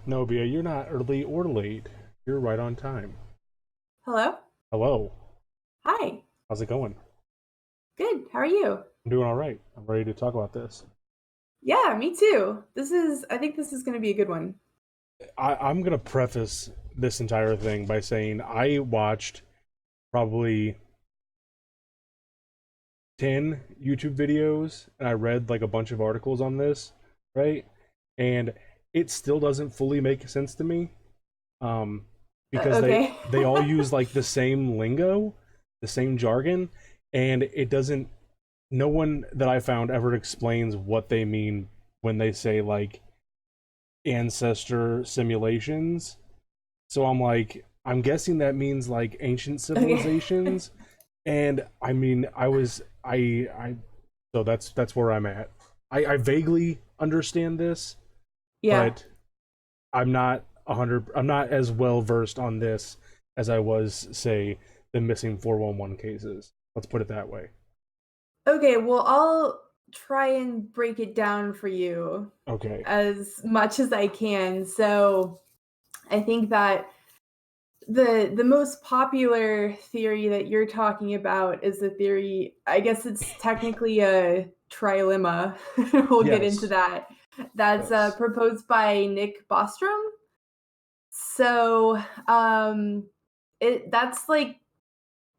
No, Bia, you're not early or late. You're right on time. Hello? Hello. Hi. How's it going? Good. How are you? I'm doing all right. I'm ready to talk about this. Yeah, me too. I think this is going to be a good one. I'm going to preface this entire thing by saying I watched probably 10 YouTube videos and I read like a bunch of articles on this, right? And it still doesn't fully make sense to me. Um, because Okay. they all use like the same lingo, the same jargon, and it doesn't no one that I found ever explains what they mean when they say like ancestor simulations. So I'm like, I'm guessing that means like ancient Okay. civilizations. And I mean, I so that's where I'm at. I vaguely understand this, Yeah. but I'm not as well versed on this as I was, say, the missing 411 cases. Let's put it that way. Okay, well, I'll try and break it down for you Okay. as much as I can. So, I think that the most popular theory that you're talking about is the theory, I guess it's technically a trilemma. We'll get into Yes. that. That's Yes. proposed by Nick Bostrom. So, that's like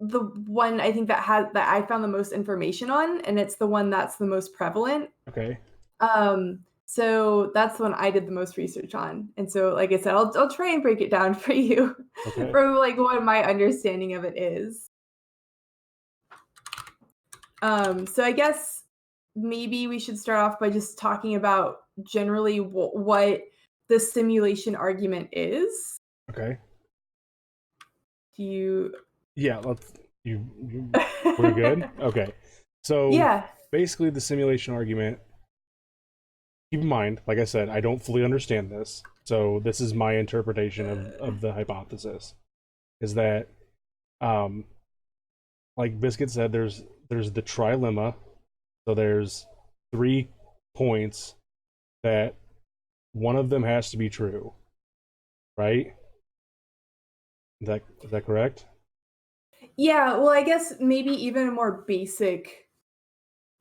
the one I think that I found the most information on, and it's the one that's the most prevalent. Okay. So that's the one I did the most research on. And so, like I said, I'll try and break it down for you Okay. from like what my understanding of it is. So I guess maybe we should start off by just talking about generally what the simulation argument is. Okay. Do you Yeah, we're good. Okay. So Yeah. basically the simulation argument, keep in mind, like I said, I don't fully understand this. So this is my interpretation of the hypothesis is that um like Biscuit said there's the trilemma. So there's three points that one of them has to be true, right? Is that correct? Yeah, well, I guess maybe even more basic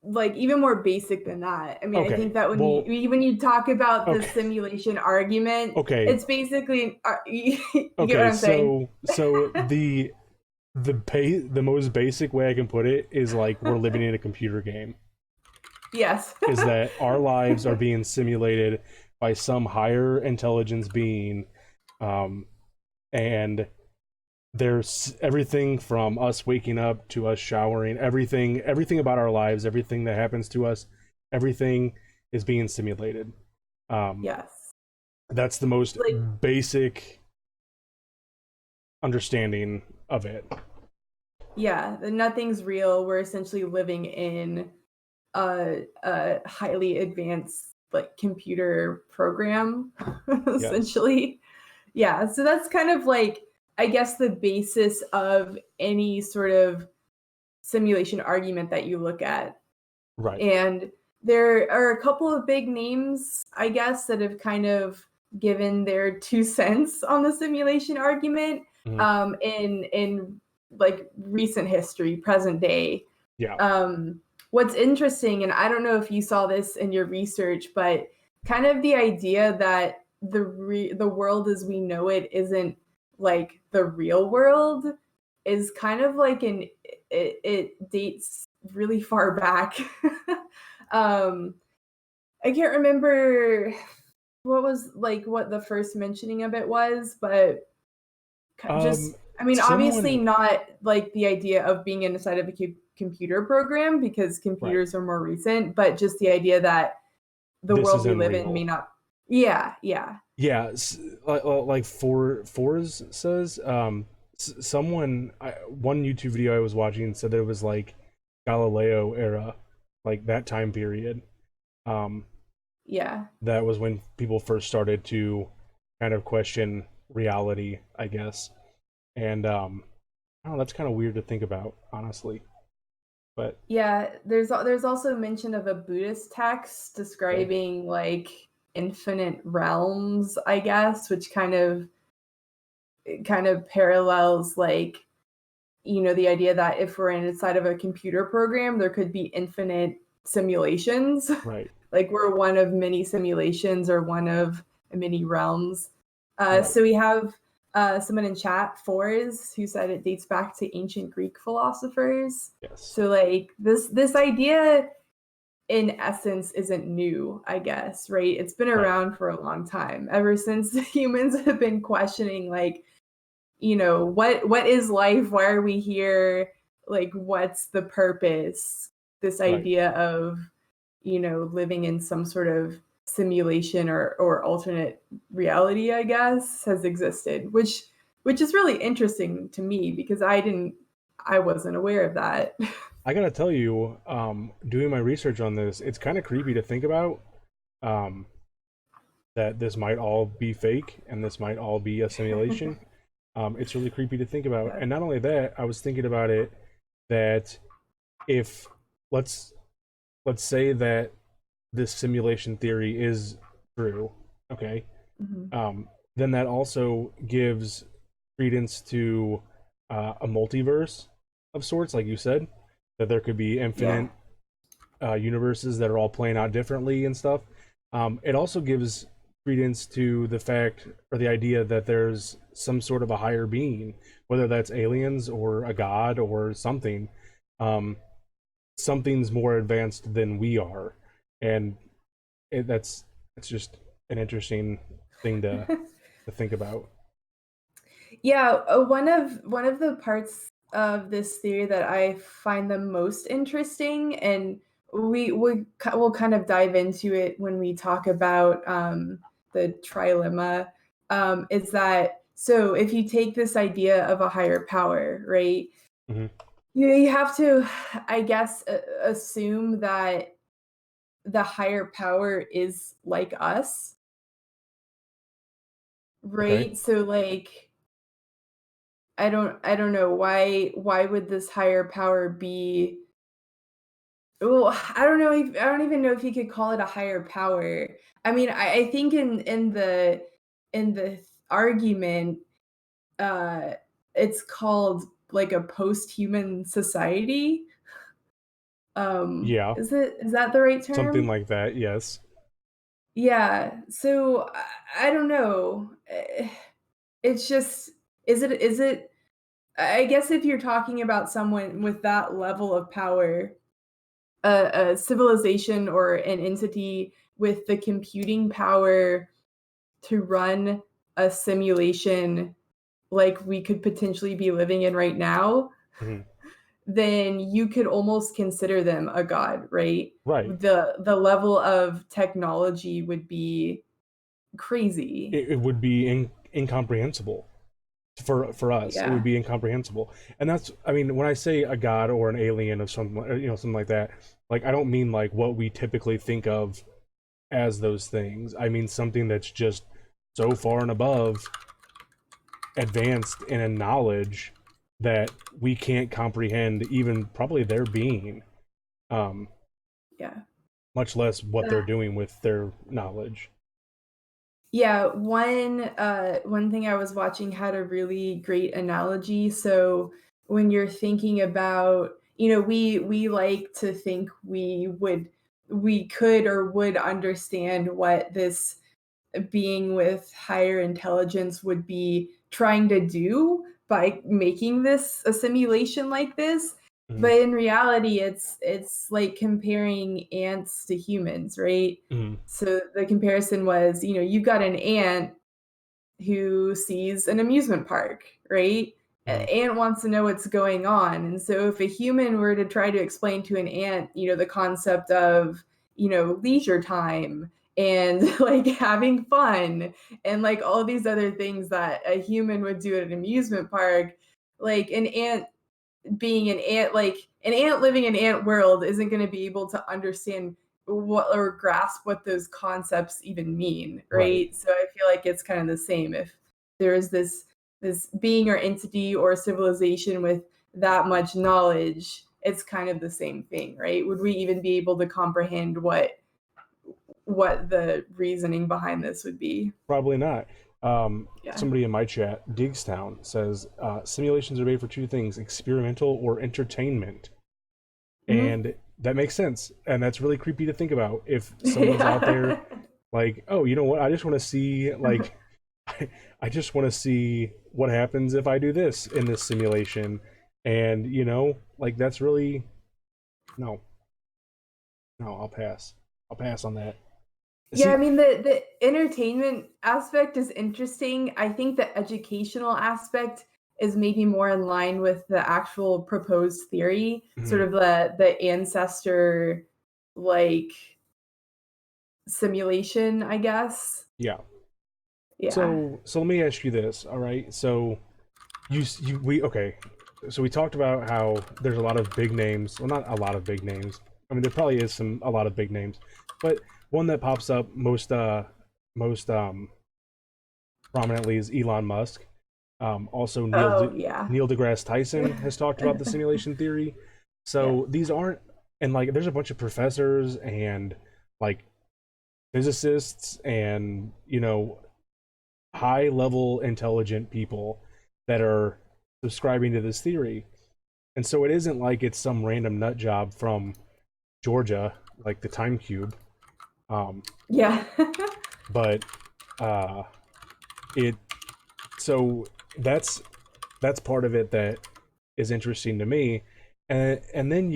than that. I mean, I think Okay. that Well, when you talk about the okay. simulation argument, Okay. it's basically you get what Okay, I'm saying? so the most basic way I can put it is like we're living in a computer game. Yes. Is that our lives are being simulated by some higher intelligence being, um, and there's everything from us waking up to us showering, everything about our lives, everything that happens to us, everything is being simulated. Um, Yes. that's the most Like, basic understanding of it. yeah, nothing's real. We're essentially living in a highly advanced like computer program, Yes. essentially. Yeah, so that's kind of like I guess the basis of any sort of simulation argument that you look at. Right. And there are a couple of big names, I guess, that have kind of given their 2 cents on the simulation argument, Mhm. in like recent history, present day. Yeah. What's interesting, and I don't know if you saw this in your research, but kind of the idea that the world as we know it isn't like the real world is kind of like it dates really far back. um, I can't remember what the first mentioning of it was, but Um, just I mean, obviously someone, not like the idea of being inside of a computer program because right. computers are more recent, but just the idea that the This world we isn't live in may real. not. Yeah, yeah, Yeah, like Fours says, someone, one YouTube video I was watching said that it was like Galileo era, like that time period. Um, yeah. that was when people first started to kind of question reality, I guess. And I don't know, that's kind of weird to think about, honestly. But Yeah, there's also mention of a Buddhist text okay, describing like infinite realms, I guess, which kind of parallels like, the idea that if we're inside of a computer program, there could be infinite simulations. Right. Like we're one of many simulations or one of many realms. Right. So we have someone in chat, Fours, who said it dates back to ancient Greek philosophers. Yes. So like this idea in essence isn't new, I guess, right? It's been around for a long time, ever since humans have been questioning like, what is life? Why are we here? Like what's the purpose? This Right. idea of, living in some sort of simulation or alternate reality, I guess, has existed, which is really interesting to me because I wasn't aware of that. I gotta tell you, doing my research on this, it's kind of creepy to think about, um, that this might all be fake and this might all be a simulation. It's really creepy to think about. Yeah. And not only that, I was thinking about it that if let's let's say that this simulation theory is true, okay, Mhm. then that also gives credence to a multiverse of sorts, like you said, that there could be Yeah. infinite universes that are all playing out differently and stuff. It also gives credence to the fact or the idea that there's some sort of a higher being, whether that's aliens or a god or something. Um, Something's more advanced than we are, and it's just an interesting thing to think about. Yeah, one of the parts of this theory that I find the most interesting, and we'll kind of dive into it when we talk about the trilemma, is that so if you take this idea of a higher power, right? Hmm. You have to, I guess, assume that the higher power is like us, Okay. right? So like I don't know why would this higher power be, well, I don't even know if you could call it a higher power. I mean, I think in the argument, uh it's called like a post-human society. Yeah, Is that the right something term? like that. Yes. Yeah. So I don't know. It's just, is it I guess if you're talking about someone with that level of power, a civilization or an entity with the computing power to run a simulation like we could potentially be living in right now, Hmm. then you could almost consider them a god, right? Right. The level of technology would be crazy. It would be incomprehensible for us. It would Yeah. be incomprehensible, and that's, I mean, when I say a god or an alien of some, something like that, like I don't mean like what we typically think of as those things. I mean something that's just so far and above advanced in a knowledge that we can't comprehend even probably their being, um, Yeah. much less what they're Uh, doing with their knowledge. Yeah, one thing I was watching had a really great analogy. So when you're thinking about, we like to think we could or would understand what this being with higher intelligence would be trying to do by making this a simulation like this. Mhm. But in reality, it's like comparing ants to humans, right? Mhm. So the comparison was, you've got an ant who sees an amusement park, right? An Mhm. ant wants to know what's going on. And so if a human were to try to explain to an ant, the concept of, leisure time and like having fun and like all these other things that a human would do at an amusement park, like an ant being an ant, like an ant living in ant world isn't going to be able to understand what or grasp what those concepts even mean, Right. right? So I feel like it's kind of the same if there is this being or entity or civilization with that much knowledge, it's kind of the same thing, right? Would we even be able to comprehend what the reasoning behind this would be. Probably not. Yeah. Somebody in my chat, Digstown, says simulations are made for two things: experimental or entertainment. Mhm. And that makes sense, and that's really creepy to think about. If someone's out there Yeah. like, oh, you know what, I just want to see like I just want to see what happens if I do this in this simulation. And like, that's really, no, I'll pass. I'll pass on that. Yeah, I See, mean the entertainment aspect is interesting. I think the educational aspect is maybe more in line with the actual proposed theory, sort mhm, of the ancestor like simulation, I guess. yeah. Yeah. So let me ask you this, all right? So we okay. So we talked about how there's a lot of big names. Well, not a lot of big names. I mean, there probably is a lot of big names, but one that pops up most prominently is Elon Musk. Also, Oh, yeah. Neil deGrasse Tyson has talked about the simulation theory. Yeah. So these aren't, and like, there's a bunch of professors and like physicists and high level intelligent people that are subscribing to this theory. And so it isn't like it's some random nut job from Georgia, like the Time Cube. Um, Yeah. but uh, it so that's part of it that is interesting to me. And then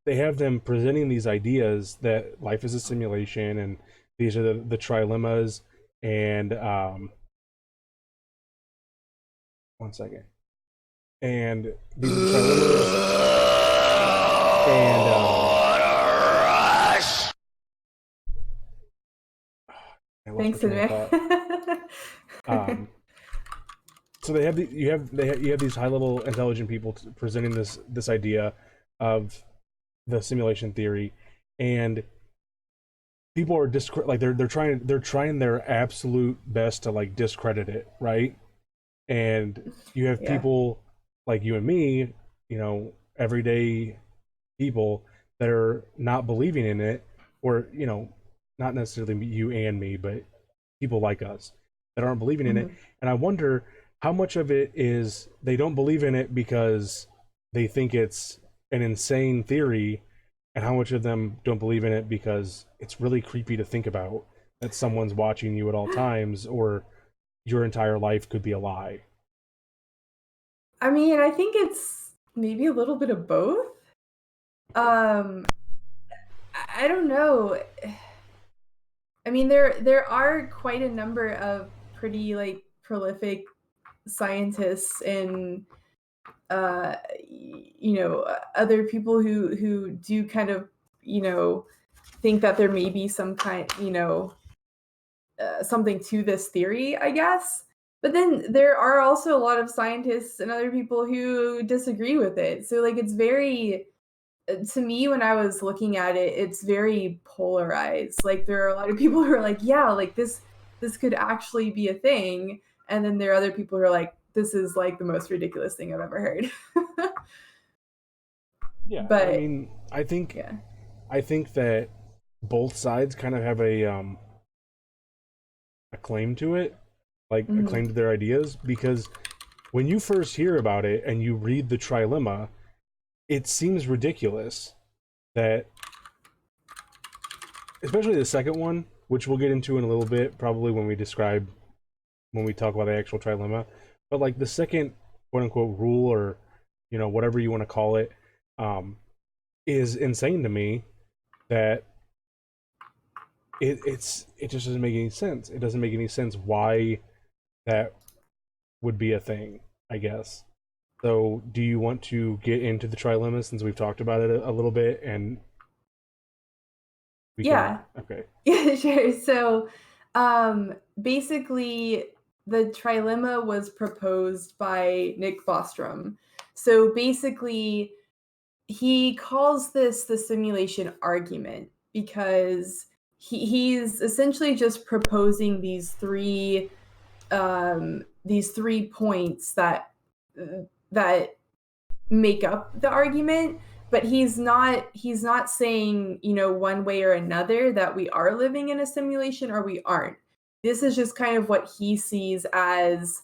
they have them presenting these ideas that life is a simulation, and these are the trilemmas. And one second. And these are the trilemmas. And I lost my Thanks, train of Admit. thought. Um, so they have you have these high level intelligent people presenting this idea of the simulation theory, and people are like they're trying their absolute best to like discredit it, right? And you have Yeah. people like you and me, everyday people that are not believing in it, or not necessarily you and me, but people like us that aren't believing in it. Mhm. And I wonder how much of it is they don't believe in it because they think it's an insane theory, and how much of them don't believe in it because it's really creepy to think about that someone's watching you at all times, or your entire life could be a lie. I mean, I think it's maybe a little bit of both. Um, I don't know. I mean, there are quite a number of pretty like prolific scientists and other people who do kind of think that there may be some kind something to this theory, I guess. But then there are also a lot of scientists and other people who disagree with it. So like it's very to me when I was looking at it, it's very polarized. Like there are a lot of people who are like, yeah, like this could actually be a thing, and then there are other people who are like, this is like the most ridiculous thing I've ever heard. Yeah, I But mean, yeah. I think that both sides kind of have a claim to it, like a Mhm. claim to their ideas, because when you first hear about it and you read the trilemma, it seems ridiculous that, especially the second one, which we'll get into in a little bit, probably when we talk about the actual trilemma. But like the second quote unquote rule, or whatever you want to call it, um, is insane to me. That it just doesn't make any sense. It doesn't make any sense why that would be a thing, I guess. So, do you want to get into the trilemma since we've talked about it a little bit, and we can? Yeah. Okay. Yeah, sure. So, basically, the trilemma was proposed by Nick Bostrom. So basically, he calls this the simulation argument because he's essentially just proposing these three points that make up the argument, but he's not saying, you know, one way or another that we are living in a simulation or we aren't. This is just kind of what he sees as,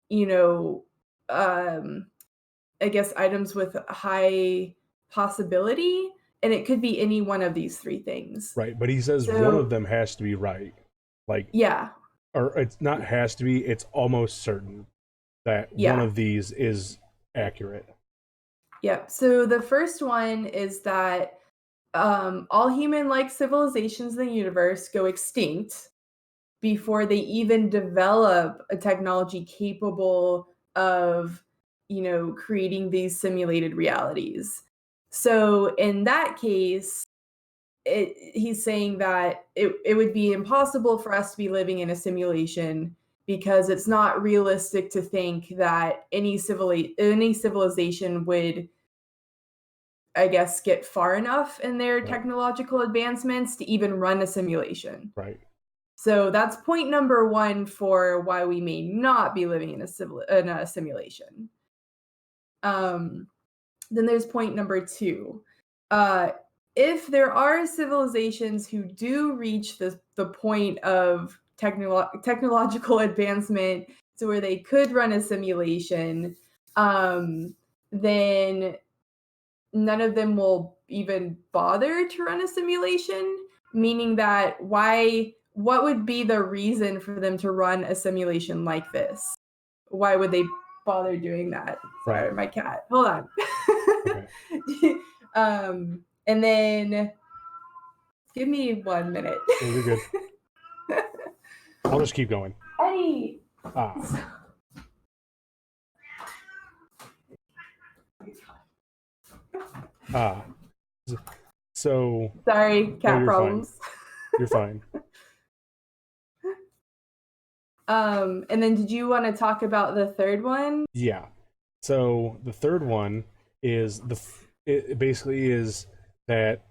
you know, I guess items with high possibility, and it could be any one of these three things. Right, but he says one of So, them has to be right. Like, yeah, or it's not has to be, it's almost certain that one yeah, of these is accurate. yep. So the first one is that all human-like civilizations in the universe go extinct before they even develop a technology capable of, you know, creating these simulated realities. So in that case, he's saying that it would be impossible for us to be living in a simulation because it's not realistic to think that any civilization would, I guess, get far enough in their Right, technological advancements to even run a simulation. right, So that's point number one for why we may not be living in in a simulation. Um, then there's point number two. Uh, if there are civilizations who do reach the point of technological advancement to where they could run a simulation, then none of them will even bother to run a simulation, meaning that what would be the reason for them to run a simulation like this? Why would they bother doing that? right. Sorry, my cat. Hold on. Okay, And then give me 1 minute. well, you're good. I'll just keep going. Eddie. Ah, ah. So, Sorry, no, cat you're fine. problems. You're fine. And then did you want to talk about the third one? Yeah. So the third one is it basically is that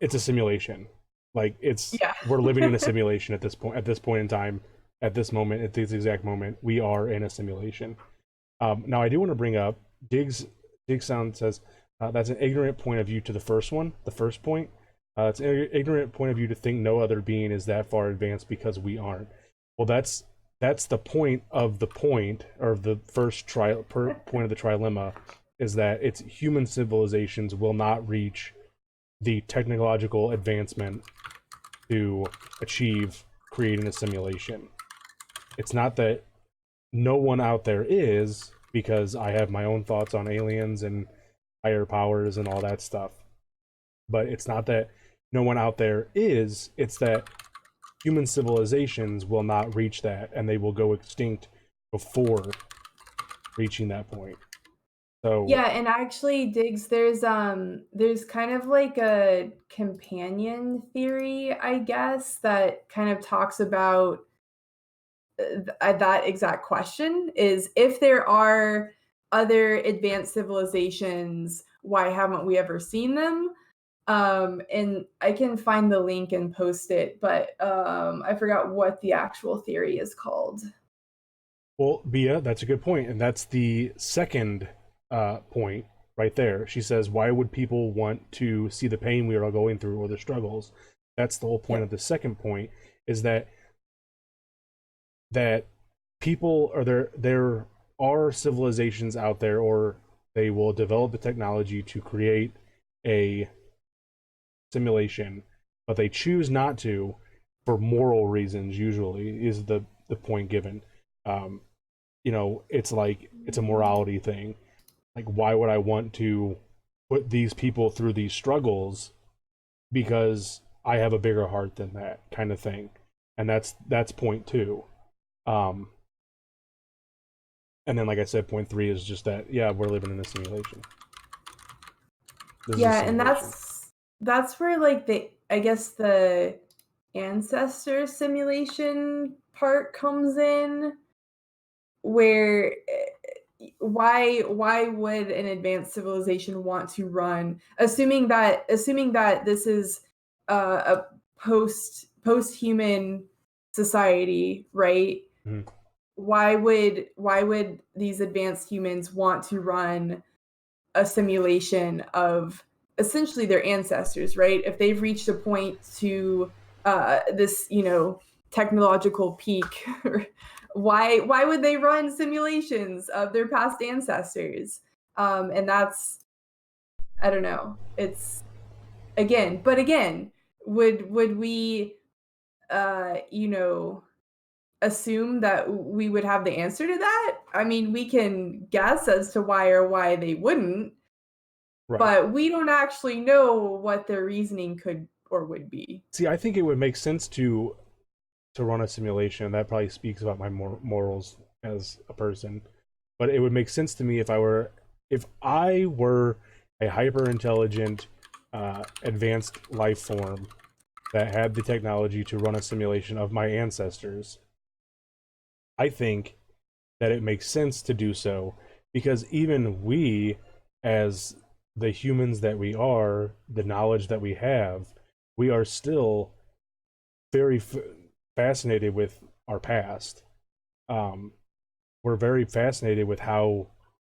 it's a simulation. Like Yeah. we're living in a simulation at this point. At this point in time, at this moment, at this exact moment, we are in a simulation. Now I do want to bring up Diggs Sound says that's an ignorant point of view to the first one. The first point. It's an ignorant point of view to think no other being is that far advanced because we aren't. Well, that's the point of the point, or the first point of the trilemma, is that it's human civilizations will not reach the technological advancement to achieve creating a simulation. It's not that no one out there is, because I have my own thoughts on aliens and higher powers and all that stuff. But it's not that no one out there is, it's that human civilizations will not reach that, and they will go extinct before reaching that point. So, Yeah, and actually, Diggs, there's kind of like a companion theory, I guess, that kind of talks about that exact question is if there are other advanced civilizations, why haven't we ever seen them? And I can find the link and post it, but I forgot what the actual theory is called. well, Bia, that's a good point, and that's the second point right there. She says, "Why would people want to see the pain we are all going through or the struggles?" That's the whole point Yep. of the second point, is that people are there are civilizations out there, or they will develop the technology to create a simulation, but they choose not to for moral reasons. Usually, is the point given. Um, it's like it's a morality thing. Like, why would I want to put these people through these struggles because I have a bigger heart than that, kind of thing. And that's point two. Um, and then, like I said, point three is just that, yeah, we're living in a simulation. This is a Yeah, and simulation. that's where like the I guess the ancestor simulation part comes in where why would an advanced civilization want to run assuming that this is a post human society, right? Mhm. Why would these advanced humans want to run a simulation of essentially their ancestors, right? If they've reached a point to this, technological peak, why would they run simulations of their past ancestors? And that's, I don't know. It's again, would we, you know, assume that we would have the answer to that? I mean, we can guess as to why they wouldn't, Right. but we don't actually know what their reasoning could or would be. See, I think it would make sense to run a simulation. That probably speaks about my morals as a person. But it would make sense to me if I were a hyper intelligent, advanced life form that had the technology to run a simulation of my ancestors. I think that it makes sense to do so because even we, as the humans that we are, the knowledge that we are still very fascinated with our past. Um, we're very fascinated with how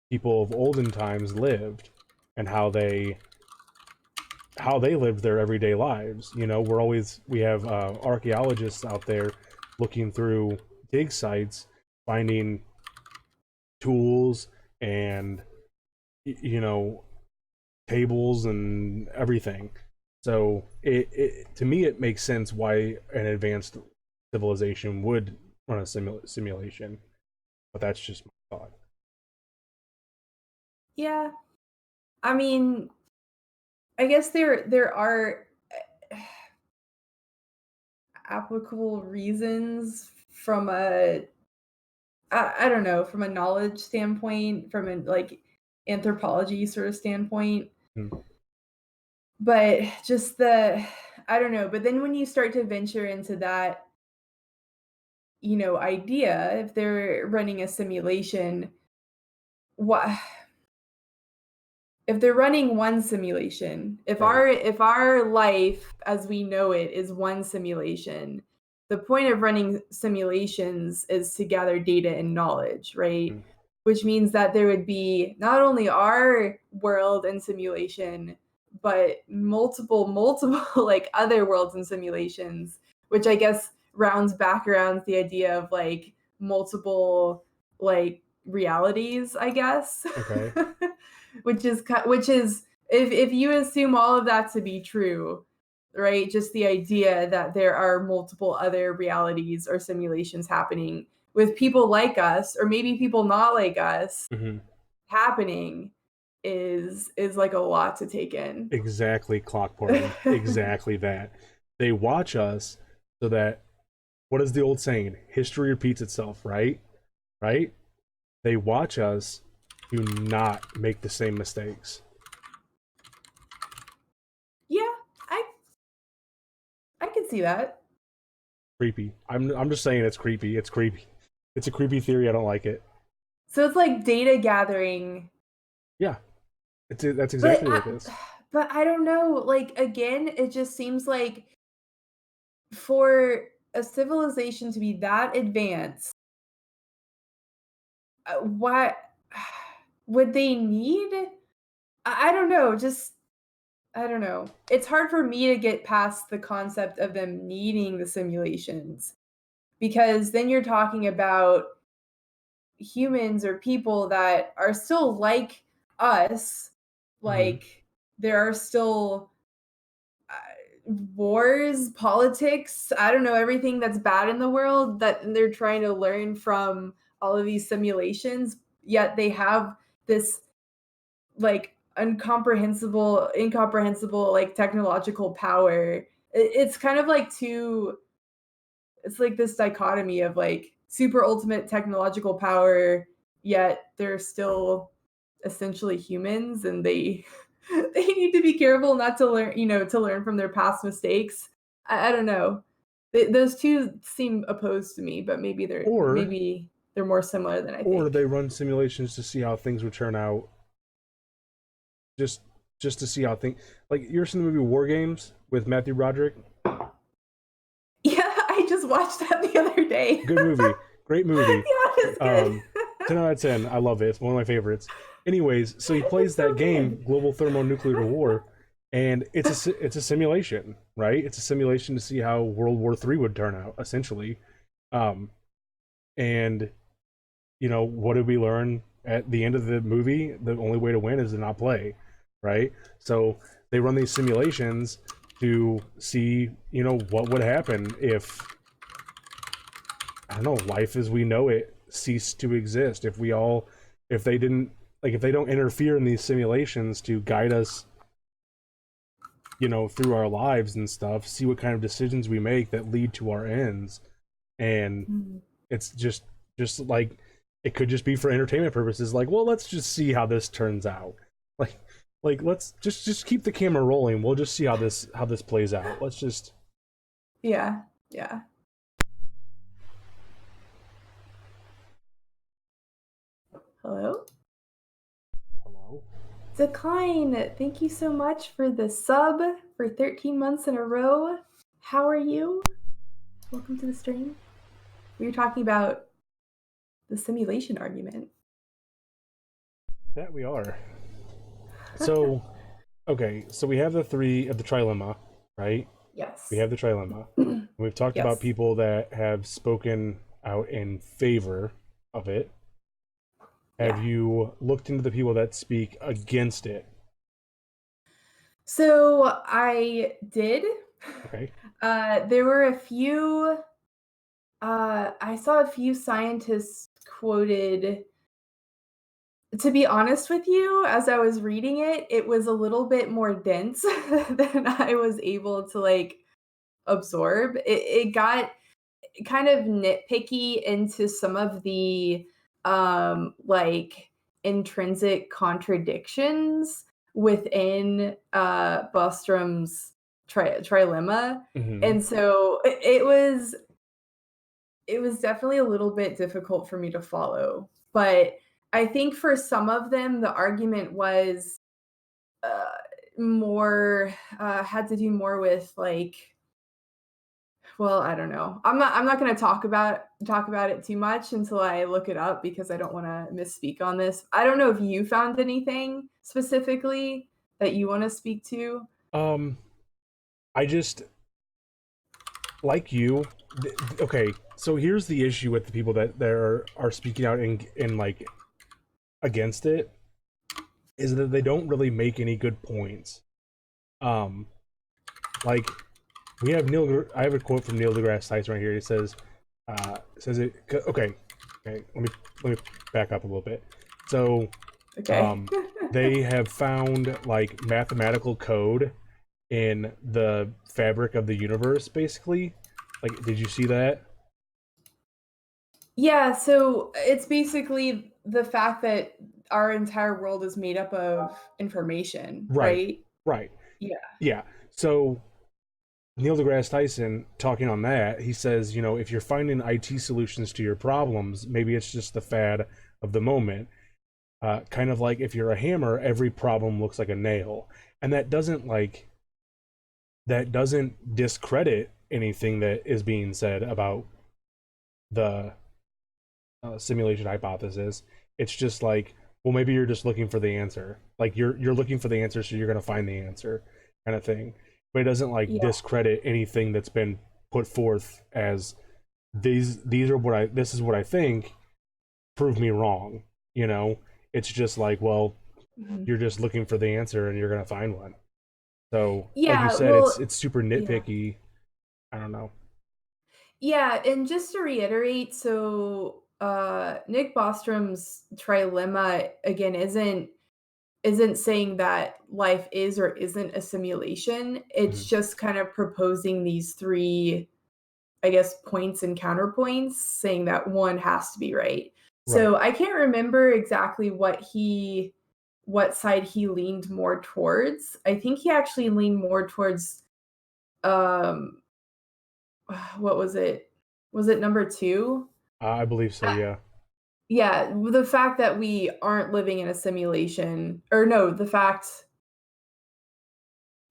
people of olden times lived and how they lived their everyday lives. We have archaeologists out there looking through dig sites, finding tools and you know tables and everything. So to me it makes sense why an advanced civilization would run a simulation, but that's just my thought. Yeah. I mean, I guess there are applicable reasons from I don't know, from a knowledge standpoint, from a like anthropology sort of standpoint, Hmm. but just the I don't know, but then when you start to venture into that, idea, if they're running a simulation, what if they're running one simulation, if Right. our life as we know it is one simulation, the point of running simulations is to gather data and knowledge, right? Hmm. Which means that there would be not only our world in simulation, but multiple like other worlds and simulations, which I guess rounds back around the idea of like multiple like realities, I guess. Okay. Which is if you assume all of that to be true, right? Just the idea that there are multiple other realities or simulations happening with people like us or maybe people not like us Hmm. happening is like a lot to take in. Exactly, clock party. Exactly that. They watch us so that, what is the old saying? History repeats itself, right? Right? They watch us to not make the same mistakes. Yeah, I I can see that. Creepy. I'm just saying it's creepy. It's creepy. It's a creepy theory. I don't like it. So it's like data gathering, Yeah, that's but exactly what it is. but I don't know. Like again, it just seems like for a civilization to be that advanced, what would they need? I don't know. Just I don't know. It's hard for me to get past the concept of them needing the simulations because then you're talking about humans or people that are still like us. Hmm. Like there are still wars, politics, I don't know, everything that's bad in the world that they're trying to learn from all of these simulations, yet they have this like incomprehensible like technological power. It's kind of like it's like this dichotomy of like super ultimate technological power, yet they're still essentially humans and they they need to be careful not to learn, to learn from their past mistakes. I don't know. Those two seem opposed to me, but Or maybe they're more similar than I or think. they run simulations to see how things would turn out, just just to see how things. Like you ever seen the movie War Games with Matthew Broderick? Yeah, I just watched that the other day. Good movie, great movie. Yeah, it's good. Um, 10 out of 10. I love it. It's one of my favorites. Anyways, so he It's plays so that game, good. Global Thermonuclear War, and it's a simulation, right? It's a simulation to see how World War III would turn out, essentially. Um, and what did we learn at the end of the movie? The only way to win is to not play, right? So they run these simulations to see, what would happen if, I don't know, life as we know it ceased to exist. If they didn't, like, if they don't interfere in these simulations to guide us, through our lives and stuff, see what kind of decisions we make that lead to our ends. And Mhm. it's just like, it could just be for entertainment purposes, like, well, let's just see how this turns out. like let's just keep the camera rolling, we'll just see how this plays out. Let's just Yeah, yeah. Hello? Hello. Decline, thank you so much for the sub for 13 months in a row. How are you? Welcome to the stream. We were talking about the simulation argument. That we are. So, okay, so we have the three of the trilemma, right? We Yes. have the trilemma. We've talked about Yes. people that have spoken out in favor of it. Have Yeah. you looked into the people that speak against it? So I did. Okay. There were a few. I saw a few scientists quoted. To be honest with you, as I was reading it, it was a little bit more dense than I was able to like absorb. It got kind of nitpicky into some of the like intrinsic contradictions within Bostrom's trilemma. Mm-hmm. And so it was definitely a little bit difficult for me to follow. But I think for some of them the argument was uh more had to do more with like, well, I don't know. I'm not going to talk about it too much until I look it up because I don't want to misspeak on this. I don't know if you found anything specifically that you want to speak to. um I just, like you. Okay, so here's the issue with the people that are speaking out in like against it, is that they don't really make any good points. um like, we have I have a quote from Neil deGrasse Tyson right here. He says it. Okay, let me back up a little bit. So, Okay. um, they have found like mathematical code in the fabric of the universe, basically. Like, did you see that? Yeah, so it's basically the fact that our entire world is made up of information, Right, right? right, Yeah. yeah. So Neil deGrasse Tyson, talking on that, he says, if you're finding IT solutions to your problems, maybe it's just the fad of the moment. Kind of like, if you're a hammer, every problem looks like a nail, and that doesn't discredit anything that is being said about the simulation hypothesis. It's just like, well, maybe you're just looking for the answer. Like, you're looking for the answer, so you're gonna find the answer, kind of thing. But it doesn't like Yeah. discredit anything that's been put forth as, these are this is what I think. Prove me wrong. It's just like, well, Mhm. you're just looking for the answer and you're gonna find one. So, like you Yeah, said, well, it's super yeah. nitpicky. I don't know. Yeah, and just to reiterate, so Nick Bostrom's trilemma again isn't saying that life is or isn't a simulation. It's Mhm. just kind of proposing these three, I guess, points and counterpoints, saying that one has to be right. Right. So I can't remember exactly what side he leaned more towards. I think he actually leaned more towards um what was it? Was it number 2? I believe so. Yeah. Yeah, the fact that we aren't living in a simulation, or no, the fact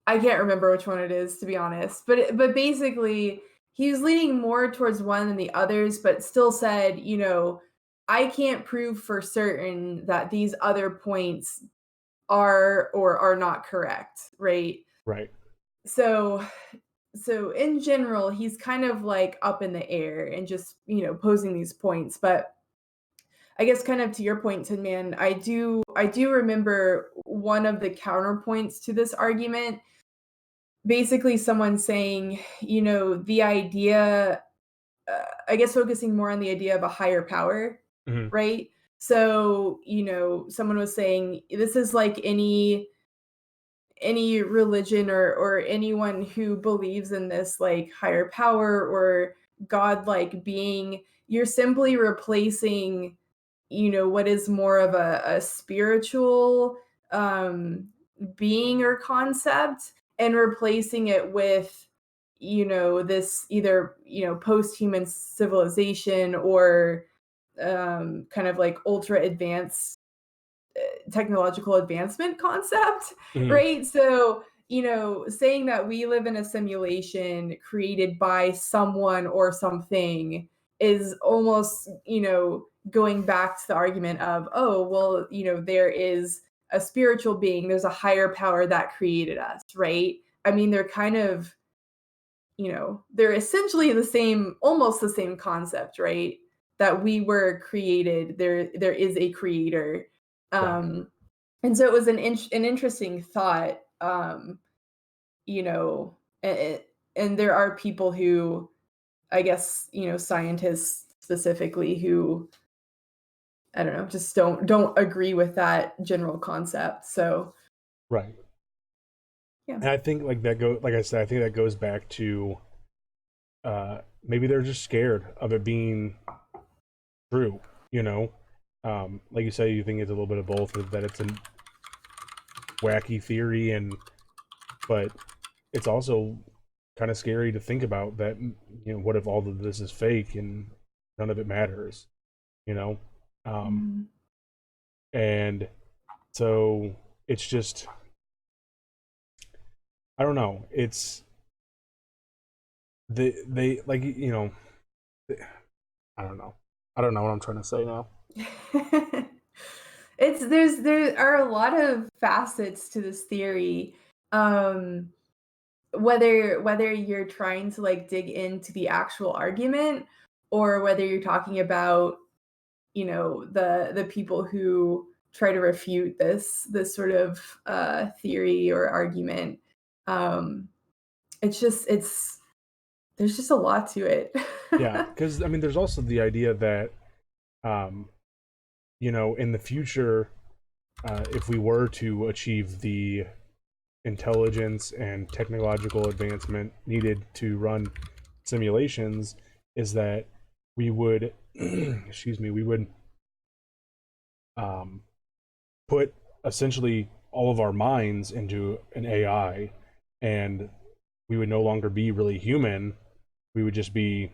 I can't remember which one it is, to be honest, but basically, he was leaning more towards one than the others, but still said, I can't prove for certain that these other points are or are not correct, right? Right. So so in general, he's kind of like up in the air and just, posing these points. But I guess kind of to your point, Tin Man, I do remember one of the counterpoints to this argument. Basically, someone saying, the idea, I guess focusing more on the idea of a higher power, Hmm. right? So, someone was saying this is like any religion or anyone who believes in this like higher power or godlike being, you're simply replacing, what is more of a spiritual um being or concept, and replacing it with, this either, post-human civilization or kind of like ultra advanced technological advancement concept, Hmm. right? So, saying that we live in a simulation created by someone or something is almost, going back to the argument of, oh, well, there is a spiritual being, there's a higher power that created us, right? I mean, they're kind of, they're essentially the same, almost the same concept, right? That we were created, there is a creator. Right. Um, and so it was an interesting thought, you know, and there are people who, I guess, scientists specifically who, I don't know, just don't agree with that general concept. So Right. yeah. And I think like that go like I said, I think that goes back to maybe they're just scared of it being true, you know. Like you say, you think it's a little bit of both, that it's a wacky theory, but it's also kind of scary to think about that, what if all of this is fake and none of it matters, you know? Um, Mhm. and so it's just, I don't know. It's they like, I don't know. I don't know what I'm trying to say now. There are a lot of facets to this theory. Um, whether you're trying to like dig into the actual argument, or whether you're talking about, the people who try to refute this sort of theory or argument. Um, it's there's just a lot to it. Yeah, because I mean, there's also the idea that, um, in the future, if we were to achieve the intelligence and technological advancement needed to run simulations, is that we would, excuse me, we would um, put essentially all of our minds into an AI, and we would no longer be really human. We would just be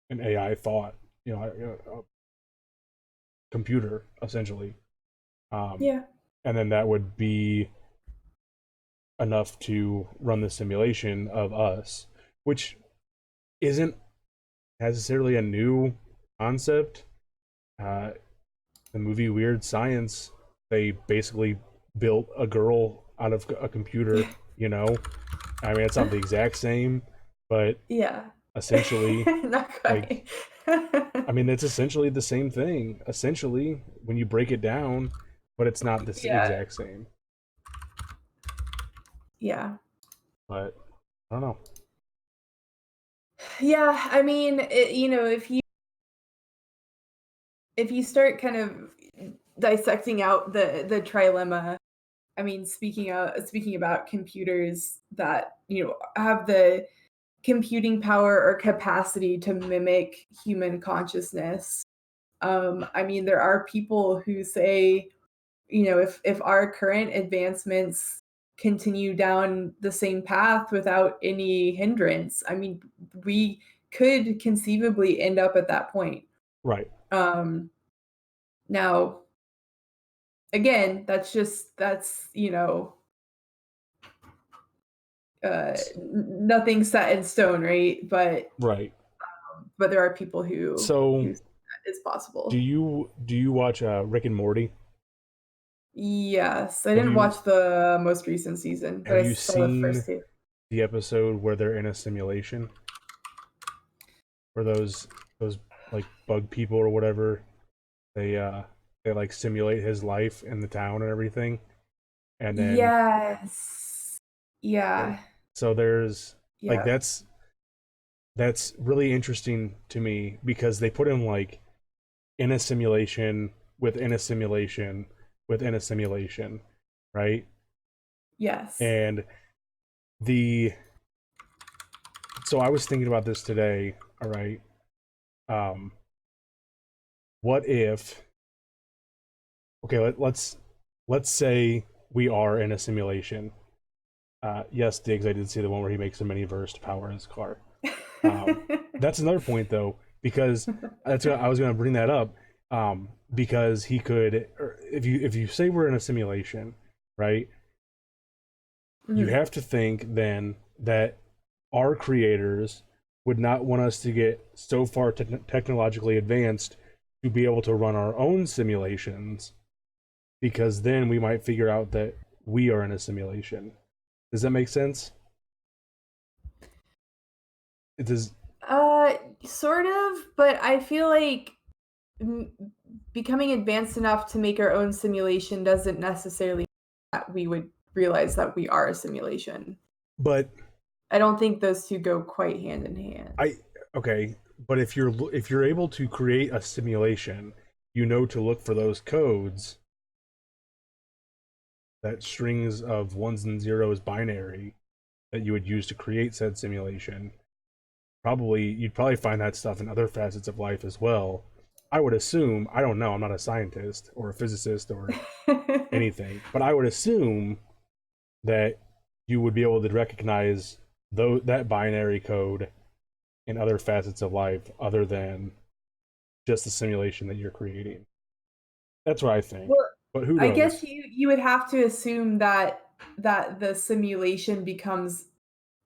an AI thought, a computer essentially. Um, Yeah. and then that would be enough to run the simulation of us, which isn't necessarily a new concept. Uh, the movie Weird Science, they basically built a girl out of a computer, you know? I mean, it's not the exact same, but Yeah. essentially, Not like, quite. I mean, it's essentially the same thing, essentially, when you break it down, but it's not the Yeah. exact same. Yeah. But I don't know. Yeah, I mean, if you start kind of dissecting out the trilemma, I mean, speaking about computers that, have the computing power or capacity to mimic human consciousness. I mean, there are people who say, if our current advancements continue down the same path without any hindrance, I mean, we could conceivably end up at that point. Right. Um, Now, again, that's, nothing set in stone, right? But Right. but there are people who So say that is do possible. you watch Rick and Morty? Yes, I Have didn't you watch the most recent season, but have I you saw the seen first two. the episode where they're in a simulation? Where those like bug people or whatever, they they like simulate his life in the town and everything. And then Yes. so Yeah. so there's like Yeah. that's really interesting to me because they put him like in a simulation within a simulation within a simulation, right? Yes. And the so I was thinking about this today, all right? Um what if okay, let's say we are in a simulation. Yes, Diggs, I did see the one where he makes a miniverse to power his car. That's another point though, because that's I was going to bring that up. Because he could, if you say we're in a simulation, right? You Mhm. have to think then that our creators would not want us to get so far technologically advanced to be able to run our own simulations, because then we might figure out that we are in a simulation. Does that make sense? It does. Uh, sort of, but I feel like m- becoming advanced enough to make our own simulation doesn't necessarily mean that we would realize that we are a simulation. But I don't think those two go quite hand in hand. I okay, but if you're able to create a simulation, you know to look for those codes, that strings of ones and zeros binary that you would use to create said simulation. Probably you'd probably find that stuff in other facets of life as well. I would assume, I don't know, I'm not a scientist or a physicist or anything, but I would assume that you would be able to recognize that binary code in other facets of life other than just the simulation that you're creating. That's what I think. Well, But who I guess knows? you would have to assume that the simulation becomes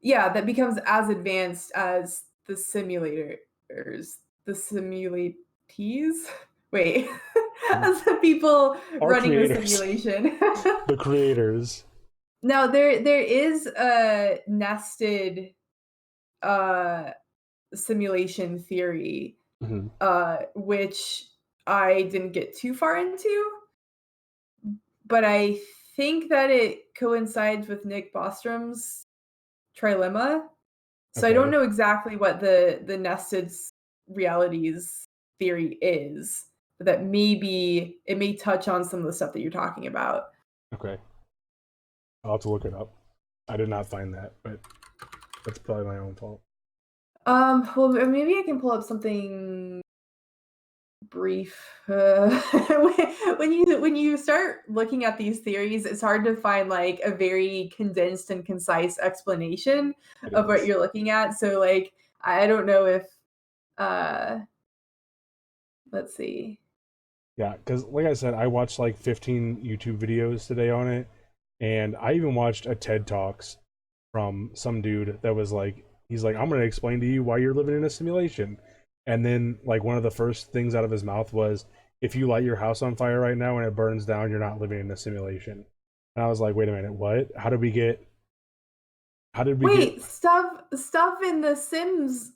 yeah, that becomes as advanced as the simulators, the simulees? Wait, as the people Our running the creators, simulation. the creators. Now there is a nested, uh, simulation theory, Mhm. which I didn't get too far into, but I think that it coincides with Nick Bostrom's trilemma. So I don't Okay. know exactly what the nested realities theory is, but that maybe it may touch on some of the stuff that you're talking about. Okay. I'll have to look it up. I did not find that, but that's probably my own fault. Well, maybe I can pull up something brief. When you start looking at these theories, it's hard to find like a very condensed and concise explanation It of what is. you're looking at. So like I don't know if uh let's see. Yeah, because like I said, I watched like 15 YouTube videos today on it, and I even watched a TED Talks from some dude that was like, he's like, I'm gonna explain to you why you're living in a simulation, and then like one of the first things out of his mouth was, if you light your house on fire right now and it burns down, you're not living in a simulation. And I was like, wait a minute, what? How did we get? Wait, stuff in The Sims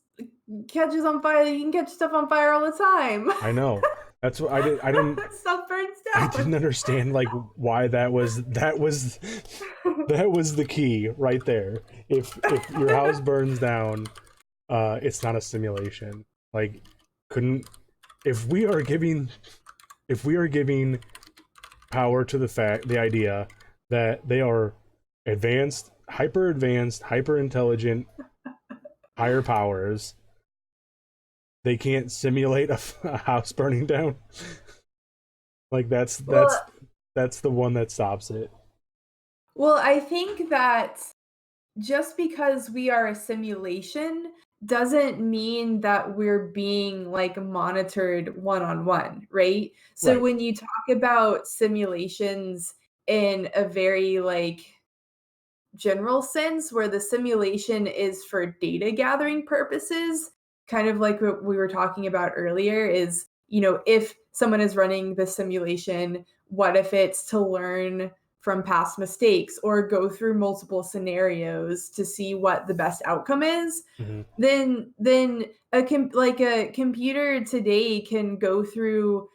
catches on fire. You can catch stuff on fire all the time. I know. That's what I did. Stuff burns I down. didn't understand like why that was the key right there. If your house burns down, it's not a simulation. Like, couldn't if we are giving power to the idea that they are advanced, hyper intelligent, higher powers, they can't simulate a house burning down. Like Well, that's the one that stops it. I think that just because we are a simulation doesn't mean that we're being like monitored one on one, right? So Right. when you talk about simulations in a very like general sense where the simulation is for data gathering purposes, kind of like what we were talking about earlier is, if someone is running the simulation, what if it's to learn from past mistakes or go through multiple scenarios to see what the best outcome is? Mm-hmm. Then a computer today can go through,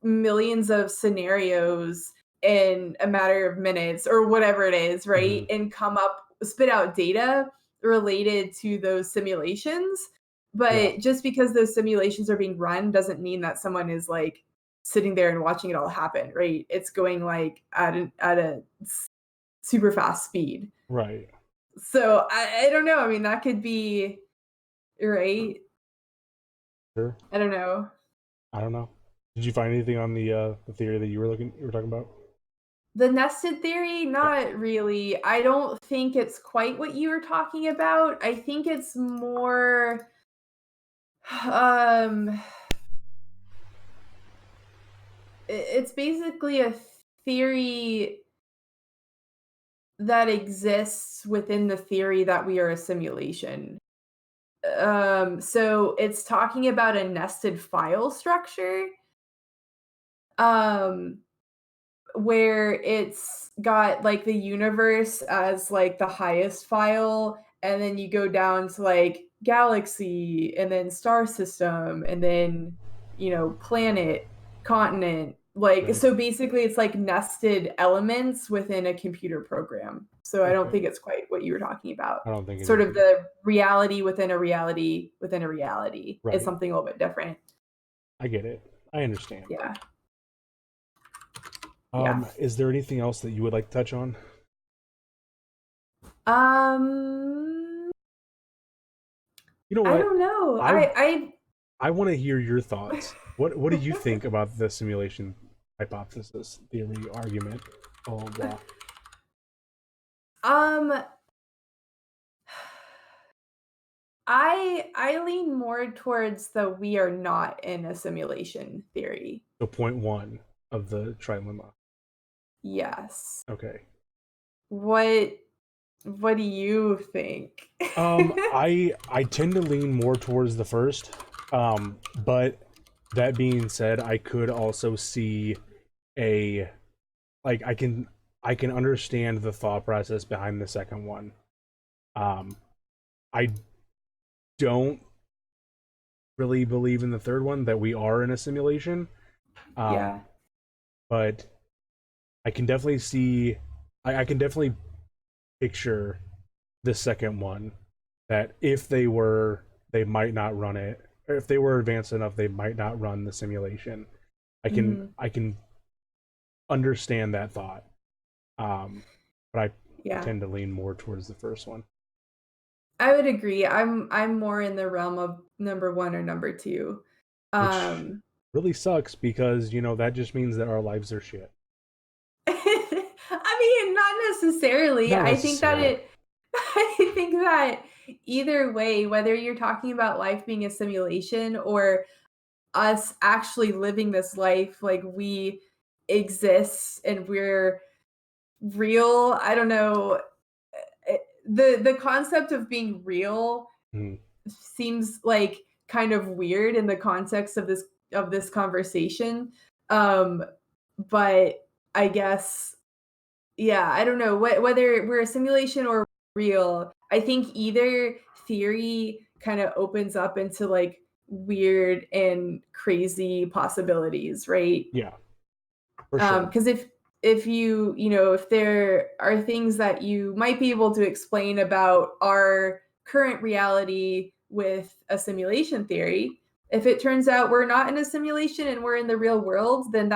millions of scenarios in a matter of minutes or whatever it is, right? Mm-hmm. And spit out data related to those simulations. Yeah. But just because those simulations are being run doesn't mean that someone is like sitting there and watching it all happen, right? It's going like at a super fast speed. Right. So I don't know. I mean, that could be right. Sure. I don't know. I don't know. Did you find anything on the theory that you were talking about? The nested theory, Yeah. not really. I don't think it's quite what you were talking about. I think it's more um it's basically a theory that exists within the theory that we are a simulation. So it's talking about a nested file structure. Um where it's got like the universe as like the highest file, and then you go down to like galaxy and then star system and then planet, continent, like, Right. so basically it's like nested elements within a computer program. So I don't Okay. think it's quite what you were talking about. I don't think it Sort is of either. the reality within a reality within a reality is Right. something a little bit different. I get it. I understand. Yeah. Yeah. Is there anything else that you would like to touch on? um You know I what? don't know. I I I want to hear your thoughts. What do you think about the simulation hypothesis, theory, argument, blah blah blah? um I lean more towards the we are not in a simulation theory. So point one of the trilemma. Yes. Okay. What what do you think? I tend to lean more towards the first. But that being said, I could also see a like I can understand the thought process behind the second one. Um, I don't really believe in the third one that we are in a simulation. Yeah. Um, but I can definitely see I can definitely picture the second one that if they were they might not run it. Or if they were advanced enough, they might not run the simulation. Mhm. I can understand that thought. But I Yeah. tend to lean more towards the first one. I would agree. I'm more in the realm of number 1 or number 2. Which Um really sucks because that just means that our lives are shit. I mean, not necessarily. Not I think that necessarily. it I think that either way, whether you're talking about life being a simulation or us actually living this life like we exist and we're real, I don't know, the concept of being real Mhm. seems like kind of weird in the context of this conversation. Um, but I guess, yeah, I don't know whether we're a simulation or real. I think either theory kind of opens up into like weird and crazy possibilities, right? Yeah, for sure. Because if if there are things that you might be able to explain about our current reality with a simulation theory, if it turns out we're not in a simulation and we're in the real world, then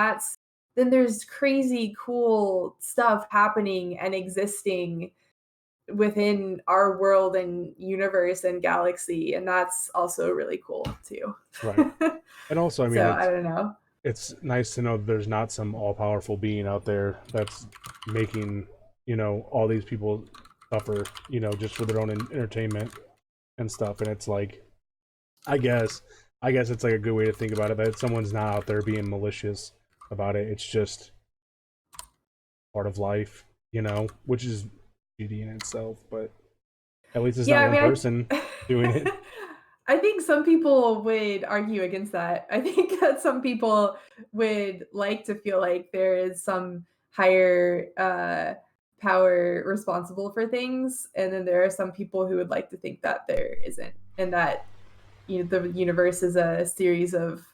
there's crazy cool stuff happening and existing within our world and universe and galaxy, and that's also really cool too. Right. And also, I mean, So I don't know. it's nice to know that there's not some all-powerful being out there that's making all these people suffer just for their own entertainment and stuff. And it's like i guess I guess it's like a good way to think about it, that someone's not out there being malicious about it. It's just part of life, which is beauty in itself. But at least it's Yeah, not I one mean, person doing it. I think some people would argue against that. I think that some people would like to feel like there is some higher power responsible for things, and then there are some people who would like to think that there isn't, and that the universe is a series of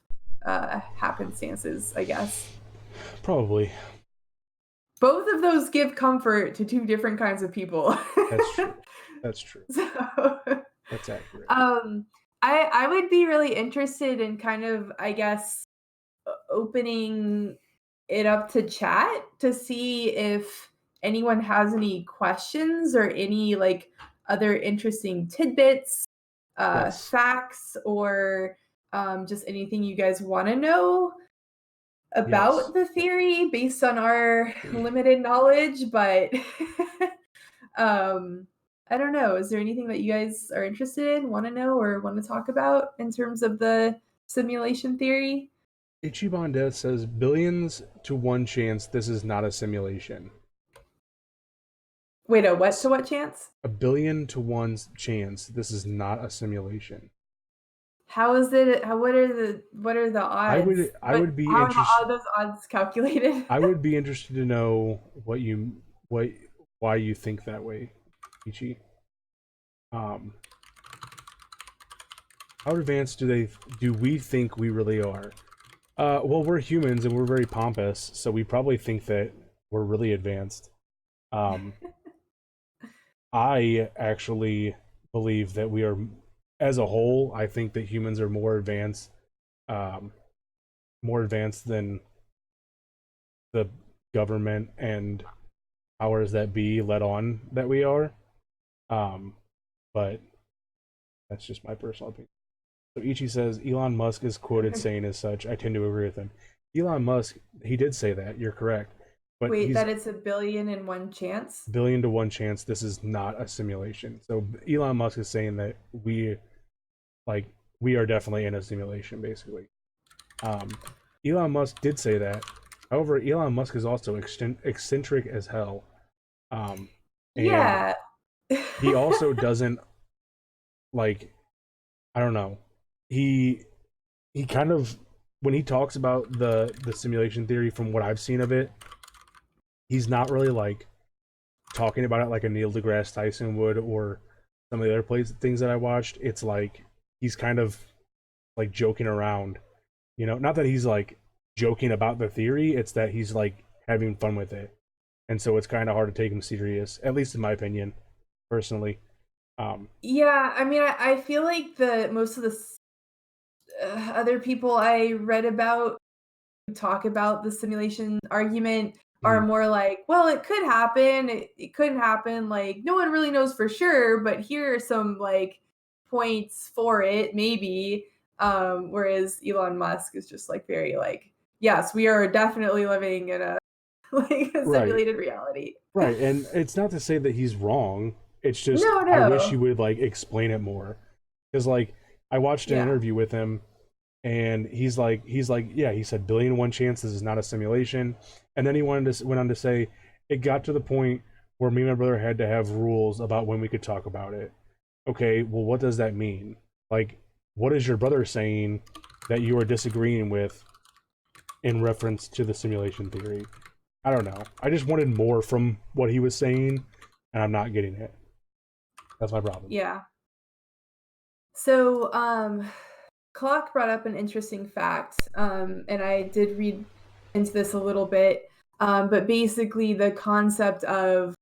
happenstances, I guess. Probably. Both of those give comfort to two different kinds of people. That's true. That's true. So, That's accurate. um, I would be really interested in kind of, I guess, opening it up to chat to see if anyone has any questions or any like other interesting tidbits, Yes. facts, or just anything you guys want to know Yes. about the theory based on our limited knowledge. But um, I don't know. Is there anything that you guys are interested in, want to know, or want to talk about in terms of the simulation theory? Ichiban Death says billions to one chance this is not a simulation. Wait, a what to what chance? A billion to one chance this is not a simulation. How is it? What are the I odds? would I would be How are interested. all those odds calculated? I would be interested to know what why you think that way, Ichi. Um, how advanced do we think we really are? Well, we're humans and we're very pompous, so we probably think that we're really advanced. Um, I actually believe that we are, as a whole, I think that humans are um, more advanced than the government and powers that be let on that we are. Um, but that's just my personal opinion. So Ichi says Elon Musk is quoted saying as such. I tend to agree with him. Elon Musk, he did say that. You're correct, but Wait, he's that it's a billion and one chance? billion to one chance this is not a simulation. So Elon Musk is saying that like we are definitely in a simulation, basically. Um, Elon Musk did say that. However, Elon Musk is also eccentric as hell, um, and Yeah. he also doesn't like. I don't know. He he kind of when he talks about the simulation theory, from what I've seen of it, he's not really like talking about it like a Neil deGrasse Tyson would, or some of the other things that I watched. It's like he's kind of like joking around. Not that he's like joking about the theory, it's that he's like having fun with it. And so it's kind of hard to take him serious, at least in my opinion, personally. Yeah, I mean, I feel like the most of the other people I read about who talk about the simulation argument are mm, more like, well, it could happen, it couldn't happen. Like, no one really knows for sure, but here are some like points for it, maybe. Whereas Elon Musk is just like very like, yes, we are definitely living in a like a right, simulated reality. right. And it's not to say that he's wrong. It's just No, I wish he no. would like explain it more. Because like I watched an Yeah. interview with him, and he's like yeah, he said billion to one chance this is not a simulation. And then he went on to say it got to the point where me and my brother had to have rules about when we could talk about it. Okay, well, what does that mean? Like, what is your brother saying that you are disagreeing with in reference to the simulation theory? I don't know. I just wanted more from what he was saying, and I'm not getting it. That's my problem. Yeah. So, Clock brought up an interesting fact, and I did read into this a little bit. But basically, the concept of,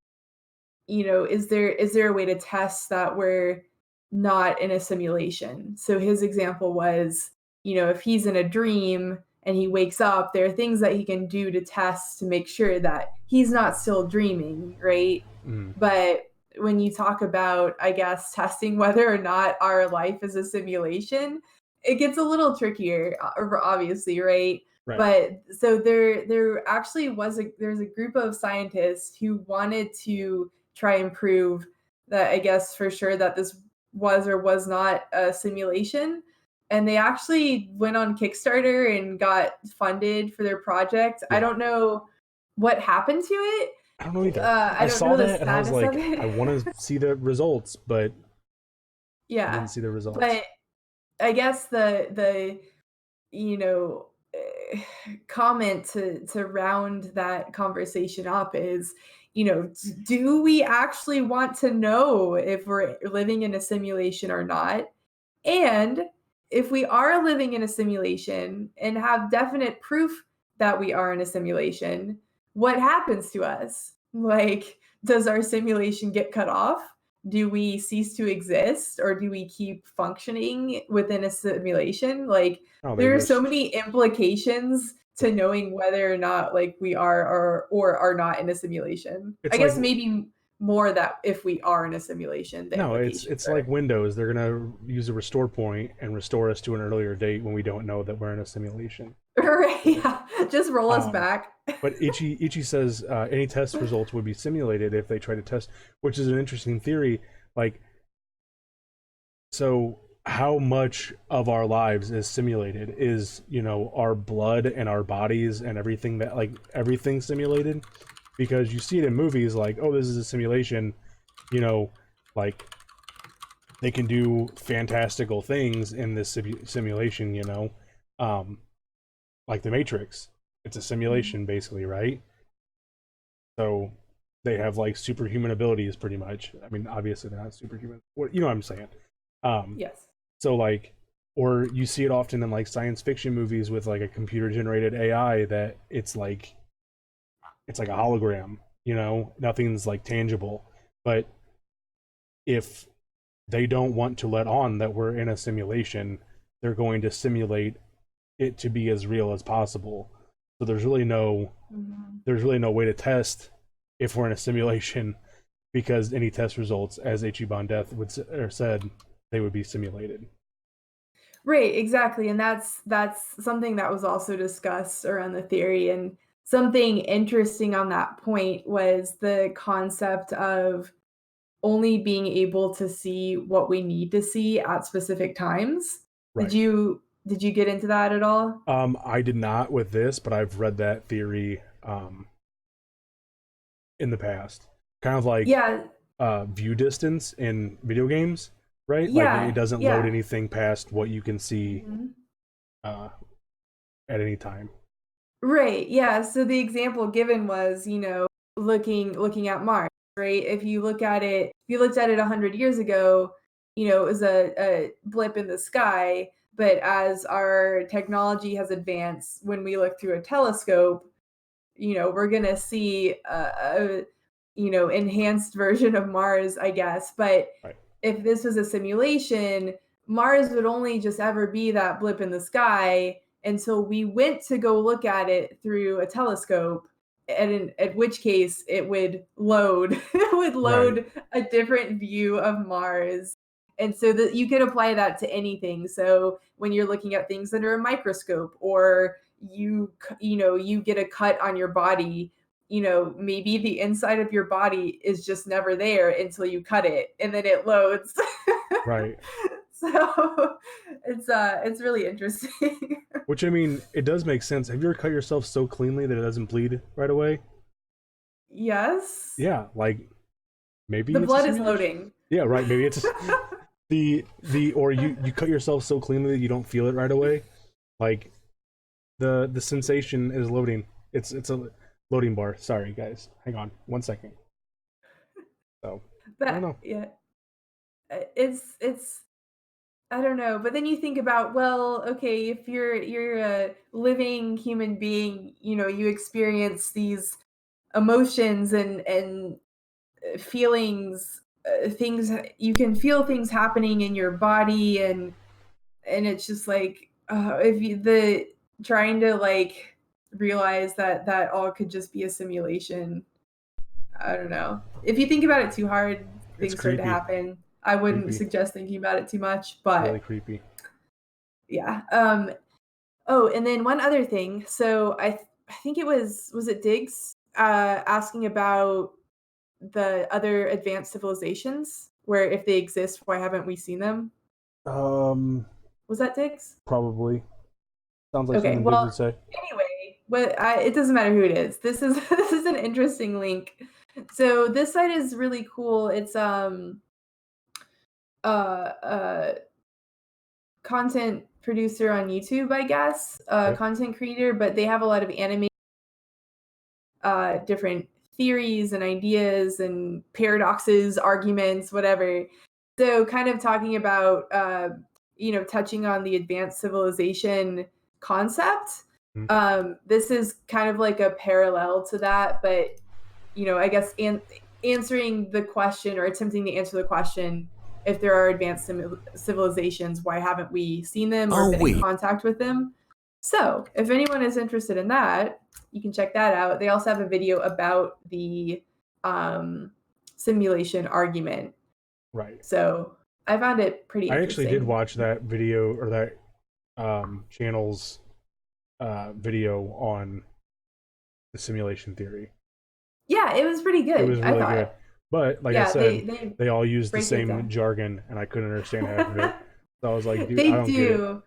is there a way to test that we're not in a simulation? So his example was, if he's in a dream and he wakes up, there are things that he can do to test to make sure that he's not still dreaming, right? Mm, But when you talk about, I guess, testing whether or not our life is a simulation, it gets a little trickier, obviously, right? right. But so there actually there's a group of scientists who wanted to try and prove that, I guess, for sure that this was or was not a simulation. And they actually went on Kickstarter and got funded for their project. I Yeah. don't know what happened to it. I don't know either. I I don't saw know the that and I was status of like, it. I want to see the results, but I Yeah, didn't see the but results. I guess the you know, comment to round that conversation up is, do we actually want to know if we're living in a simulation or not? And if we are living in a simulation and have definite proof that we are in a simulation, what happens to us? Like, does our simulation get cut off? Do we cease to exist or do we keep functioning within a simulation? Like, Oh, they there are so just many implications to knowing whether or not like we are or are not in a simulation. I it's like guess maybe more that if we are in a simulation, the no, it's implications it's like are Windows. They're gonna use a restore point and restore us to an earlier date when we don't know that we're in a simulation. right, So, yeah, just roll us um, back. but Ichi says any test results would be simulated if they try to test, which is an interesting theory. Like, so how much of our lives is simulated? Is our blood and our bodies and everything that like everything simulated? Because you see it in movies like, oh, this is a simulation. You know, like they can do fantastical things in this simulation. Um, like the Matrix. It's a Mhm. simulation, basically, right? So they have like superhuman abilities, pretty much. I mean, obviously they're not superhuman. You know what I'm saying? Um, Yes. so like, or you see it often in like science fiction movies with like a computer generated AI that it's like a hologram. Nothing's like tangible. But if they don't want to let on that we're in a simulation, they're going to simulate it to be as real as possible. So Mhm. there's really no way to test if we're in a simulation because any test results, as Ichiban Death or said, they would be simulated. Right, exactly, and that's something that was also discussed around the theory, and something interesting on that point was the concept of only being able to see what we need to see at specific times. Did Right. you did you get into that at all? I did not with this, but I've read that theory in the past. Kind of like Yeah, view distance in video games, right? Like it yeah, doesn't load yeah. anything past what you can see Mhm. uh, at any time. Right, yeah, so the example given was, looking at Mars, right? If you looked at it 100 years ago, it was a blip in the sky, but as our technology has advanced, when we look through a telescope, we're gonna see enhanced version of Mars, I guess. But Right. if this was a simulation, Mars would only just ever be that blip in the sky until we went to go look at it through a telescope. And at which case it would load, it would Right. load a different view of Mars. And so that you could apply that to anything. So when you're looking at things under a microscope, or you get a cut on your body, maybe the inside of your body is just never there until you cut it and then it loads. Right. So it's really interesting. Which I mean, it does make sense. Have you ever cut yourself so cleanly that it doesn't bleed right away? Yes. Yeah, like The maybe it's a blood is simulation. loading. Yeah, right. Maybe it's the or you cut yourself so cleanly that you don't feel it right away. Like the sensation is loading. It's a loading bar. Sorry, guys. Hang on 1 second. So I don't But know. yeah, it's I don't know, but then you think about, well, okay, if you're a living human being, you experience these emotions and feelings, things, you can feel things happening in your body, and it's just like, if you the trying to like realize that that all could just be a simulation. I don't know. If you think about it too hard, It's things start to creepy. happen. I wouldn't Creepy. suggest thinking about it too much, Really but creepy. yeah. Oh, and then one other thing. So I think it was it Diggs asking about the other advanced civilizations, where if they exist, why haven't we seen them? Um, Was that Diggs? probably sounds like Okay. something Diggs would Well, say. anyway, it doesn't matter who it is. This is this is an interesting link. So this site is really cool. It's uh content producer on YouTube, I guess, Okay. content creator, but they have a lot of anime, different theories and ideas and paradoxes, arguments, whatever. So, kind of talking about, touching on the advanced civilization concept. Mhm. This is kind of like a parallel to that, but I guess answering the question or attempting to answer the question, if there are advanced civilizations, why haven't we seen them or been in contact with them? So, if anyone is interested in that, you can check that out. They also have a video about the simulation argument. Right. So, I found it pretty I actually did interesting. watch that video or that channel's video on the simulation theory. Yeah, it was pretty It good, was I really good. thought. But like I Yeah, said, they they all used the break it same down. jargon and I couldn't understand half of it. So I was like, dude, I They don't get it. do.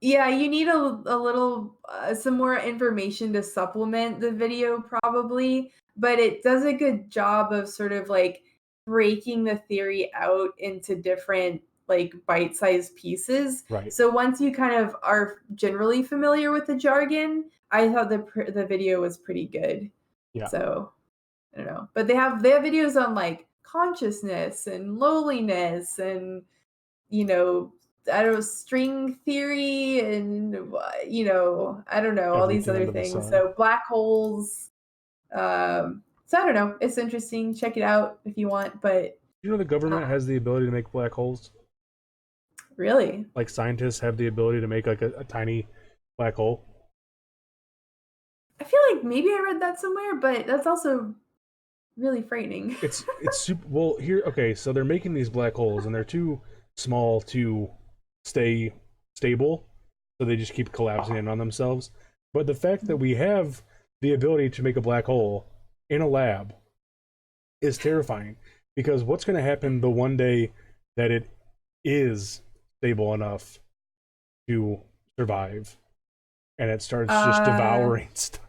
Yeah, you need a little some more information to supplement the video probably, but it does a good job of sort of like breaking the theory out into different like bite-sized pieces. Right. So once you kind of are generally familiar with the jargon, I thought the video was pretty good. Yeah. So, I don't know. But they have videos on like consciousness and loneliness and I don't know, string theory and I don't know, all these Everything other under the things. sun. So black holes. So I don't know. It's interesting. Check it out if you want. But You know the government has the ability to make black holes? really, Like scientists have the ability to make like a tiny black hole. I feel like maybe I read that somewhere, but that's also really frightening. It's super well here okay, so they're making these black holes and they're too small to stay stable, so they just keep collapsing in on themselves. But the fact that we have the ability to make a black hole in a lab is terrifying because what's going to happen the one day that it is stable enough to survive and it starts just uh, devouring stuff?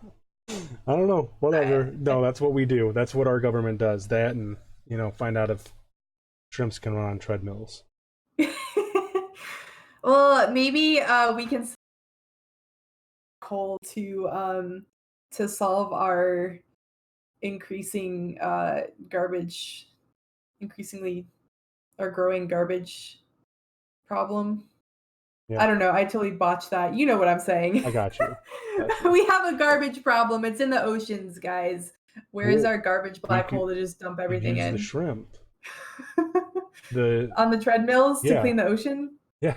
I don't know. Whatever. No, that's what we do. That's what our government does. That and, find out if shrimps can run on treadmills. well, maybe we can coal to solve our increasing garbage increasingly our growing garbage problem. Yeah, I don't know. I totally botched that. You know what I'm saying. I got you. Got you. We have a garbage problem. It's in the oceans, guys. Where is Well, our garbage we black could hole to just dump everything use the in? shrimp. The On the treadmills to Yeah, clean the ocean? yeah.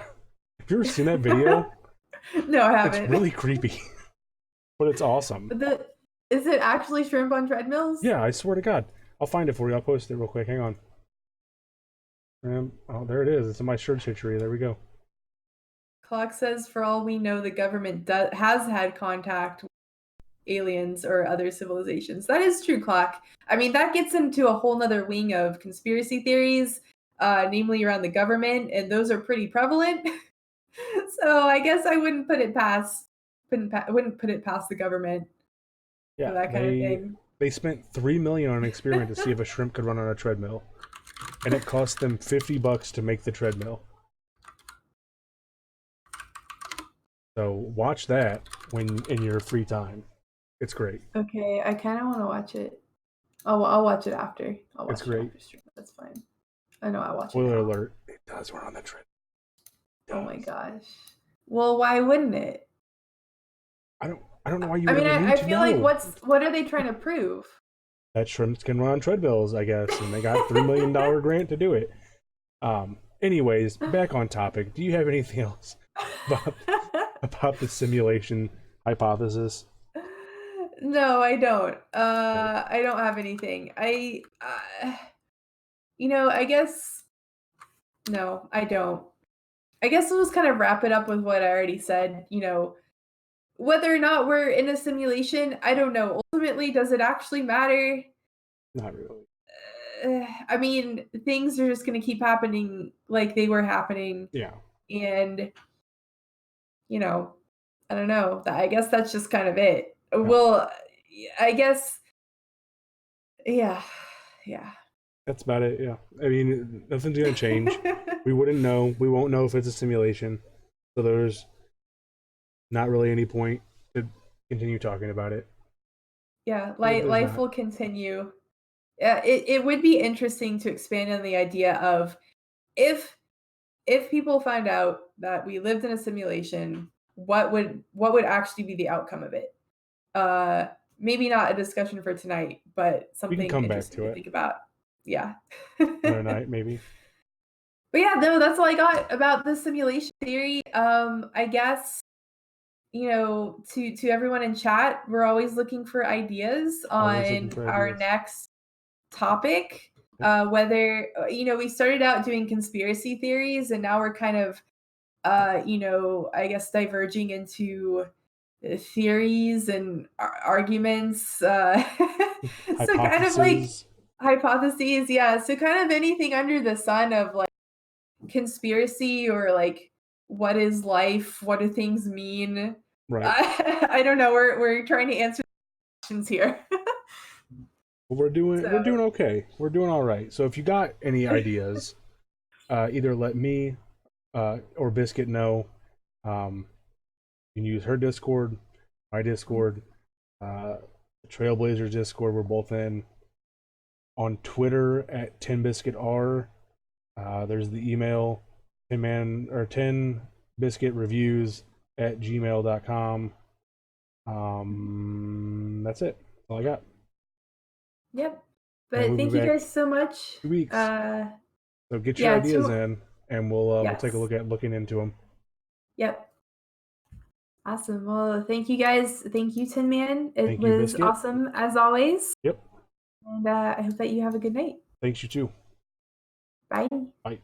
Have you ever seen that video? No, I It's haven't. really creepy, but it's awesome. Is it actually shrimp on treadmills? Yeah, I swear to God. I'll find it for you. I'll post it real quick. Hang on. Oh, there it is. It's in my search history. There we go. Clock says, for all we know, the government has had contact with aliens or other civilizations. That is true, Clock. I mean, that gets into a whole nother wing of conspiracy theories, namely around the government, and those are pretty prevalent. So I guess I wouldn't put it past the government for Yeah, that kind of they thing. they spent 3 million on an experiment to see if a shrimp could run on a treadmill, and it cost them $50 to make the treadmill. So watch that when in your free time. It's great. Okay, I kind of want to watch it. I'll watch it after. I'll It's watch it great. after stream. That's fine. I know I'll watch it Spoiler now. alert: it does run on the treadmill. Oh my gosh. Well, why wouldn't it? I don't know why you I would mean, ever need I to feel like know. what are they trying to prove? That shrimps can run on treadmills, I guess, and they got $3 million grant to do it. Anyways, back on topic. Do you have anything else about the simulation hypothesis? No, I don't. Okay. I don't have anything. I guess no, I don't. I guess we'll just kind of wrap it up with what I already said. Whether or not we're in a simulation, I don't know. Ultimately, does it actually matter? Not really. I mean, things are just going to keep happening like they were happening. Yeah. And, you know, I don't know. I guess that's just kind of it. Yeah. Well, I guess, yeah, yeah. That's about it. Yeah. I mean, nothing's gonna change. We wouldn't know. We won't know if it's a simulation. So there's not really any point to continue talking about it. Yeah, There's life not. will continue. Yeah, it would be interesting to expand on the idea of if if people find out that we lived in a simulation, what would actually be the outcome of it? Uh, Maybe not a discussion for tonight, but We can something come back interesting to to it think about. Yeah. another But night, maybe. yeah, no, that's all I got about the simulation theory. I guess to everyone in chat, we're always looking for ideas Always looking on for our ideas. next topic. Yep. Whether we started out doing conspiracy theories, and now we're kind of I guess diverging into theories and arguments. So kind of like Hypotheses. hypotheses, yeah. So kind of anything under the sun of like conspiracy or like what is life? What do things mean? Right. I don't know. We're trying to answer questions here. Well, we're So doing okay. We're doing all right. So if you got any ideas, either let me or Biscuit know. You can use her Discord, my Discord, Trailblazers Discord. We're both in. On Twitter at TinBiscuitR. There's the email tinbiscuitreviews at gmail.com. That's it. That's all I got. yep. And But we'll thank be you back guys so much. 2 weeks. So get your Yeah, ideas in, and we'll take a yes. look at looking into them. Yep. Awesome. Well, thank you guys. Thank you, Tin Man. It Thank you, was Biscuit. awesome as always. Yep. And I hope that you have a good night. Thanks, you too. Bye. Bye.